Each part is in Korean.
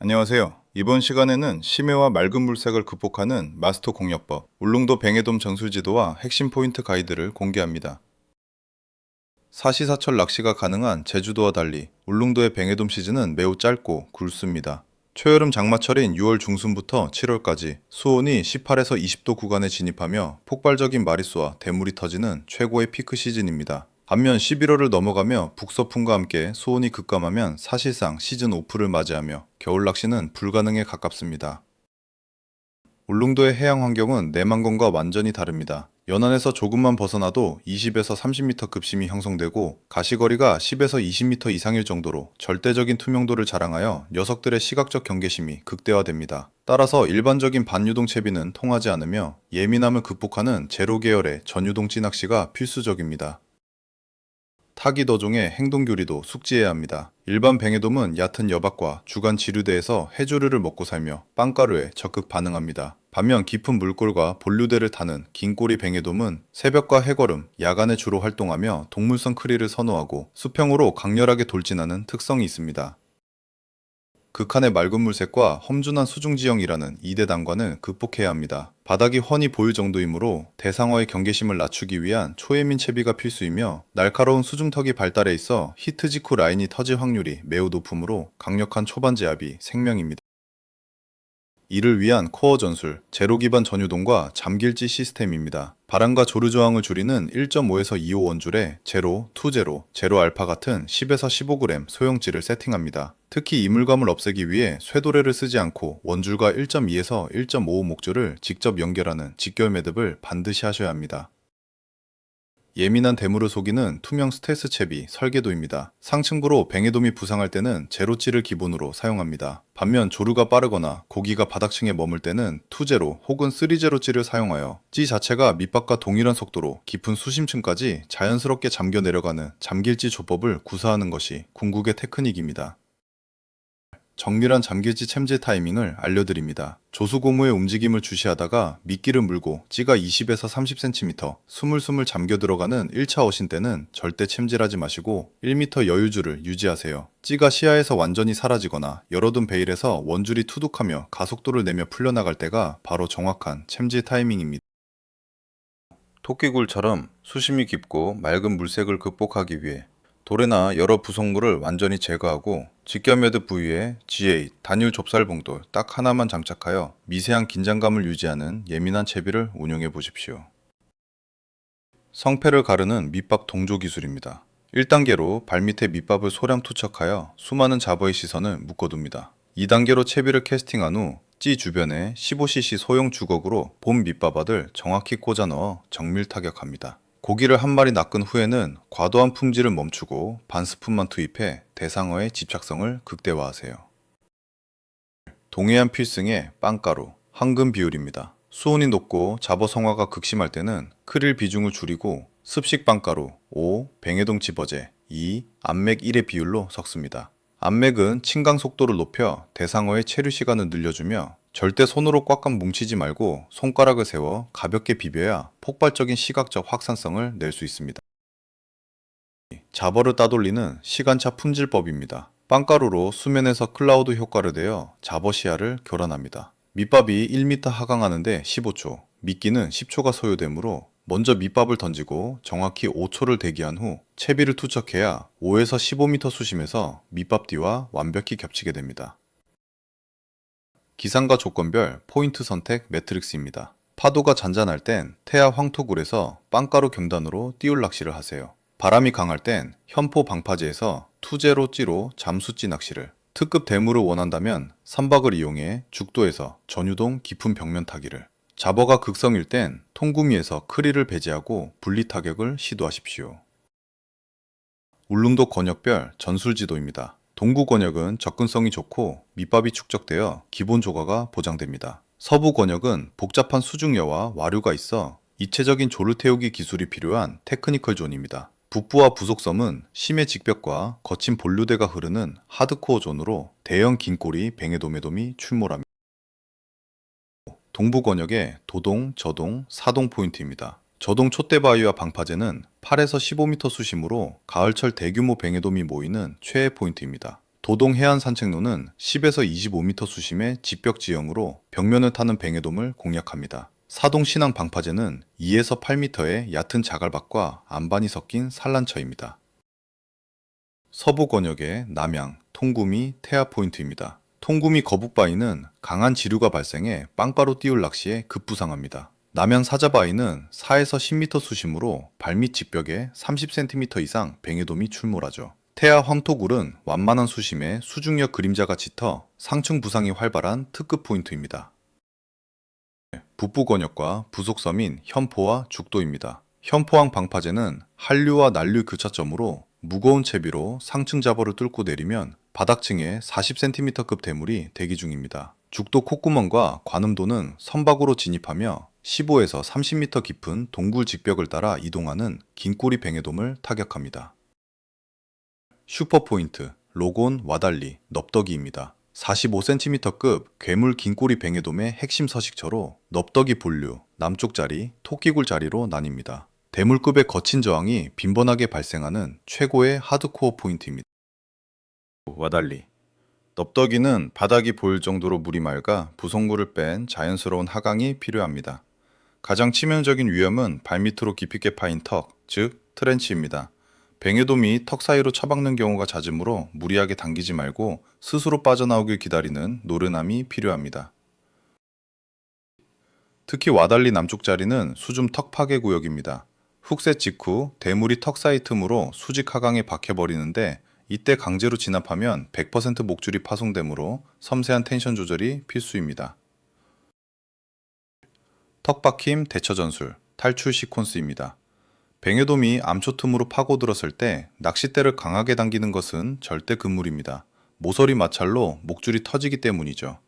안녕하세요. 이번 시간에는 심해와 맑은 물색을 극복하는 마스터 공략법, 울릉도 뱅에돔 전술지도와 핵심 포인트 가이드를 공개합니다. 사시사철 낚시가 가능한 제주도와 달리 울릉도의 뱅에돔 시즌은 매우 짧고 굵습니다. 초여름 장마철인 6월 중순부터 7월까지 수온이 18에서 20도 구간에 진입하며 폭발적인 마리수와 대물이 터지는 최고의 피크 시즌입니다. 반면 11월을 넘어가며 북서풍과 함께 수온이 급감하면 사실상 시즌 오프를 맞이하며 겨울 낚시는 불가능에 가깝습니다. 울릉도의 해양 환경은 내만권과 완전히 다릅니다. 연안에서 조금만 벗어나도 20에서 30m 급심이 형성되고 가시거리가 10에서 20m 이상일 정도로 절대적인 투명도를 자랑하여 녀석들의 시각적 경계심이 극대화됩니다. 따라서 일반적인 반유동 채비는 통하지 않으며 예민함을 극복하는 제로 계열의 전유동 찌낚시가 필수적입니다. 타기더종의 행동교리도 숙지해야 합니다. 일반 뱅에돔은 얕은 여박과 주간 지류대에서 해조류를 먹고 살며 빵가루에 적극 반응합니다. 반면 깊은 물골과 본류대를 타는 긴꼬리 뱅에돔은 새벽과 해걸음, 야간에 주로 활동하며 동물성 크리를 선호하고 수평으로 강렬하게 돌진하는 특성이 있습니다. 극한의 맑은 물색과 험준한 수중지형이라는 2대 난관을 극복해야 합니다. 바닥이 훤히 보일 정도이므로 대상어의 경계심을 낮추기 위한 초예민 채비가 필수이며 날카로운 수중턱이 발달해 있어 히트 직후 라인이 터질 확률이 매우 높으므로 강력한 초반 제압이 생명입니다. 이를 위한 코어 전술, 제로 기반 전유동과 잠길지 시스템입니다. 바람과 조류 저항을 줄이는 1.5에서 2호 원줄에 제로, 투제로, 제로 알파 같은 10에서 15g 소형지를 세팅합니다. 특히 이물감을 없애기 위해 쇠도레를 쓰지 않고 원줄과 1.2에서 1.5호 목줄을 직접 연결하는 직결 매듭을 반드시 하셔야 합니다. 예민한 대물을 속이는 투명 스텔스 채비 설계도입니다. 상층부로 뱅에돔이 부상할 때는 제로찌를 기본으로 사용합니다. 반면 조류가 빠르거나 고기가 바닥층에 머물 때는 투제로 혹은 쓰리제로찌를 사용하여 찌 자체가 밑밥과 동일한 속도로 깊은 수심층까지 자연스럽게 잠겨 내려가는 잠길지 조법을 구사하는 것이 궁극의 테크닉입니다. 정밀한 잠길지 챔질 타이밍을 알려드립니다. 조수고무의 움직임을 주시하다가 미끼를 물고 찌가 20에서 30cm 스물스물 잠겨 들어가는 1차 어신 때는 절대 챔질하지 마시고 1m 여유줄을 유지하세요. 찌가 시야에서 완전히 사라지거나 열어둔 베일에서 원줄이 투둑하며 가속도를 내며 풀려나갈 때가 바로 정확한 챔질 타이밍입니다. 토끼굴처럼 수심이 깊고 맑은 물색을 극복하기 위해 돌에나 여러 부속물을 완전히 제거하고 직결매듭 부위에 G8 단일 좁쌀봉돌 딱 하나만 장착하여 미세한 긴장감을 유지하는 예민한 채비를 운용해 보십시오. 성패를 가르는 밑밥 동조 기술입니다. 1단계로 발밑에 밑밥을 소량 투척하여 수많은 잡어의 시선을 묶어둡니다. 2단계로 채비를 캐스팅한 후 찌 주변에 15cc 소형 주걱으로 본 밑밥알을 정확히 꽂아 넣어 정밀 타격합니다. 고기를 한 마리 낚은 후에는 과도한 품질을 멈추고 반 스푼만 투입해 대상어의 집착성을 극대화하세요. 동해안 필승의 빵가루, 황금 비율입니다. 수온이 높고 잡어 성화가 극심할 때는 크릴 비중을 줄이고 습식 빵가루 5, 뱅에돔 집어제 2, 암맥 1의 비율로 섞습니다. 암맥은 침강 속도를 높여 대상어의 체류 시간을 늘려주며 절대 손으로 꽉꽉 뭉치지 말고 손가락을 세워 가볍게 비벼야 폭발적인 시각적 확산성을 낼 수 있습니다. 잡어를 따돌리는 시간차 품질법입니다. 빵가루로 수면에서 클라우드 효과를 내어 잡어 시야를 교란합니다. 밑밥이 1m 하강하는데 15초, 미끼는 10초가 소요되므로 먼저 밑밥을 던지고 정확히 5초를 대기한 후 채비를 투척해야 5에서 15m 수심에서 밑밥 뒤와 완벽히 겹치게 됩니다. 기상과 조건별 포인트 선택 매트릭스입니다. 파도가 잔잔할 땐 태아 황토굴에서 빵가루 경단으로 띄울 낚시를 하세요. 바람이 강할 땐 현포 방파제에서 투제로 찌로 잠수찌 낚시를, 특급 대물을 원한다면 선박을 이용해 죽도에서 전유동 깊은 벽면 타기를, 잡어가 극성일 땐 통구미에서 크릴을 배제하고 분리 타격을 시도하십시오. 울릉도 권역별 전술지도입니다. 동구 권역은 접근성이 좋고 밑밥이 축적되어 기본 조과가 보장됩니다. 서부 권역은 복잡한 수중여와 와류가 있어 입체적인 조를 태우기 기술이 필요한 테크니컬 존입니다. 북부와 부속섬은 심해 직벽과 거친 본류대가 흐르는 하드코어 존으로 대형 긴꼬리 뱅에돔에돔이 출몰합니다. 동부 권역의 도동, 저동, 사동 포인트입니다. 저동 촛대바위와 방파제는 8에서 15m 수심으로 가을철 대규모 뱅에돔이 모이는 최애 포인트입니다. 도동 해안 산책로는 10에서 25m 수심의 직벽 지형으로 벽면을 타는 뱅에돔을 공략합니다. 사동 신앙 방파제는 2에서 8m의 얕은 자갈밭과 안반이 섞인 산란처입니다. 서부 권역의 남양, 통구미, 태아 포인트입니다. 통구미 거북바위는 강한 지류가 발생해 빵바로 띄울 낚시에 급부상합니다. 남양 사자바위는 4에서 10m 수심으로 발밑 직벽에 30cm 이상 뱅에돔이 출몰하죠. 태아 황토굴은 완만한 수심에 수중력 그림자가 짙어 상층 부상이 활발한 특급 포인트입니다. 북부 권역과 부속섬인 현포와 죽도입니다. 현포항 방파제는 한류와 난류 교차점으로 무거운 채비로 상층 자벌을 뚫고 내리면 바닥층에 40cm급 대물이 대기 중입니다. 죽도 콧구멍과 관음도는 선박으로 진입하며 15에서 30m 깊은 동굴 직벽을 따라 이동하는 긴꼬리 뱅에돔을 타격합니다. 슈퍼포인트, 로곤, 와달리, 넙덕이입니다. 45cm급 괴물 긴꼬리 뱅에돔의 핵심 서식처로 넙덕이 본류, 남쪽 자리, 토끼굴 자리로 나뉩니다. 대물급의 거친 저항이 빈번하게 발생하는 최고의 하드코어 포인트입니다. 와달리 넙덕이는 바닥이 보일 정도로 물이 맑아 부속물을 뺀 자연스러운 하강이 필요합니다. 가장 치명적인 위험은 발밑으로 깊이 있게 파인 턱, 즉 트렌치입니다. 뱅에돔이 턱 사이로 처박는 경우가 잦으므로 무리하게 당기지 말고 스스로 빠져나오길 기다리는 노련함이 필요합니다. 특히 와달리 남쪽 자리는 수중 턱 파괴 구역입니다. 훅셋 직후 대물이 턱 사이 틈으로 수직 하강에 박혀버리는데 이때 강제로 진압하면 100% 목줄이 파손되므로 섬세한 텐션 조절이 필수입니다. 턱박힘 대처 전술, 탈출 시퀀스입니다. 뱅에돔이 암초 틈으로 파고들었을 때 낚싯대를 강하게 당기는 것은 절대 금물입니다. 모서리 마찰로 목줄이 터지기 때문이죠.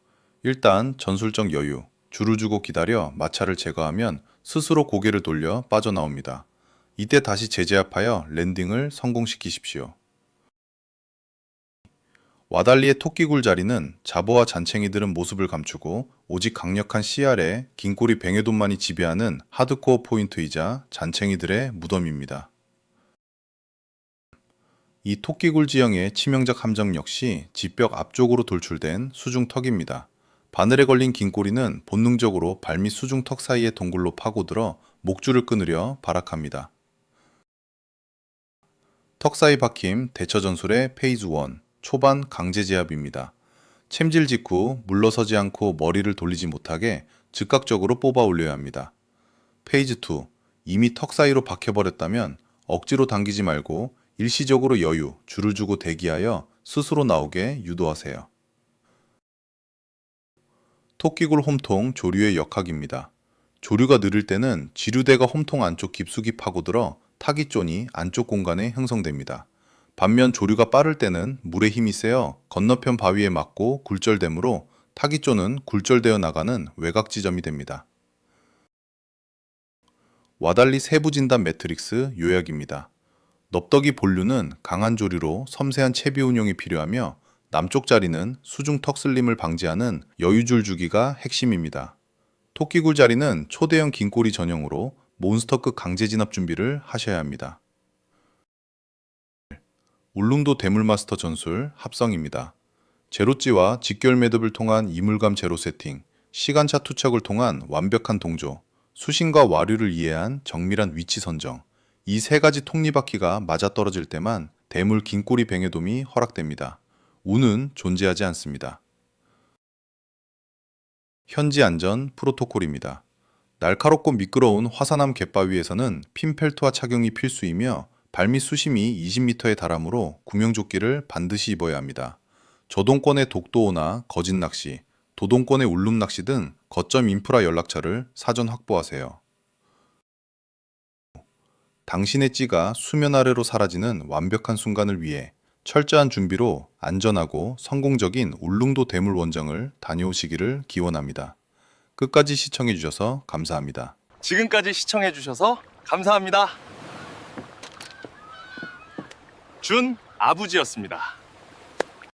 일단 전술적 여유, 줄을 주고 기다려 마찰을 제거하면 스스로 고개를 돌려 빠져나옵니다. 이때 다시 재제압하여 랜딩을 성공시키십시오. 와달리의 토끼굴 자리는 자보와 잔챙이들은 모습을 감추고 오직 강력한 CR에 긴꼬리 뱅에돔만이 지배하는 하드코어 포인트이자 잔챙이들의 무덤입니다. 이 토끼굴 지형의 치명적 함정 역시 지벽 앞쪽으로 돌출된 수중턱입니다. 바늘에 걸린 긴꼬리는 본능적으로 발밑 수중턱 사이의 동굴로 파고들어 목줄을 끊으려 발악합니다. 턱 사이 박힘 대처 전술의 페이즈 1, 초반 강제 제압입니다. 챔질 직후 물러서지 않고 머리를 돌리지 못하게 즉각적으로 뽑아 올려야 합니다. 페이즈 2, 이미 턱 사이로 박혀버렸다면 억지로 당기지 말고 일시적으로 여유, 줄을 주고 대기하여 스스로 나오게 유도하세요. 토끼굴 홈통 조류의 역학입니다. 조류가 느릴 때는 지류대가 홈통 안쪽 깊숙이 파고들어 타깃존이 안쪽 공간에 형성됩니다. 반면 조류가 빠를 때는 물의 힘이 세어 건너편 바위에 맞고 굴절되므로 타깃존은 굴절되어 나가는 외곽 지점이 됩니다. 와달리 세부 진단 매트릭스 요약입니다. 넙덕이 본류는 강한 조류로 섬세한 채비 운용이 필요하며 남쪽 자리는 수중 턱슬림을 방지하는 여유줄 주기가 핵심입니다. 토끼굴 자리는 초대형 긴꼬리 전용으로 몬스터급 강제 진압 준비를 하셔야 합니다. 울릉도 대물마스터 전술 합성입니다. 제로찌와 직결 매듭을 통한 이물감 제로 세팅, 시간차 투척을 통한 완벽한 동조, 수심과 와류를 이해한 정밀한 위치 선정, 이 세 가지 톱니바퀴가 맞아떨어질 때만 대물 긴꼬리 뱅에돔이 허락됩니다. 운은 존재하지 않습니다. 현지 안전 프로토콜입니다. 날카롭고 미끄러운 화산암 갯바위에서는 핀펠트와 착용이 필수이며 발밑 수심이 20m에 달하므로 구명조끼를 반드시 입어야 합니다. 저동권의 독도호나 거짓낚시, 도동권의 울름낚시 등 거점 인프라 연락처를 사전 확보하세요. 당신의 찌가 수면 아래로 사라지는 완벽한 순간을 위해 철저한 준비로 안전하고 성공적인 울릉도 대물 원정을 다녀오시기를 기원합니다. 끝까지 시청해주셔서 감사합니다. 지금까지 시청해주셔서 감사합니다. 준 아부지였습니다.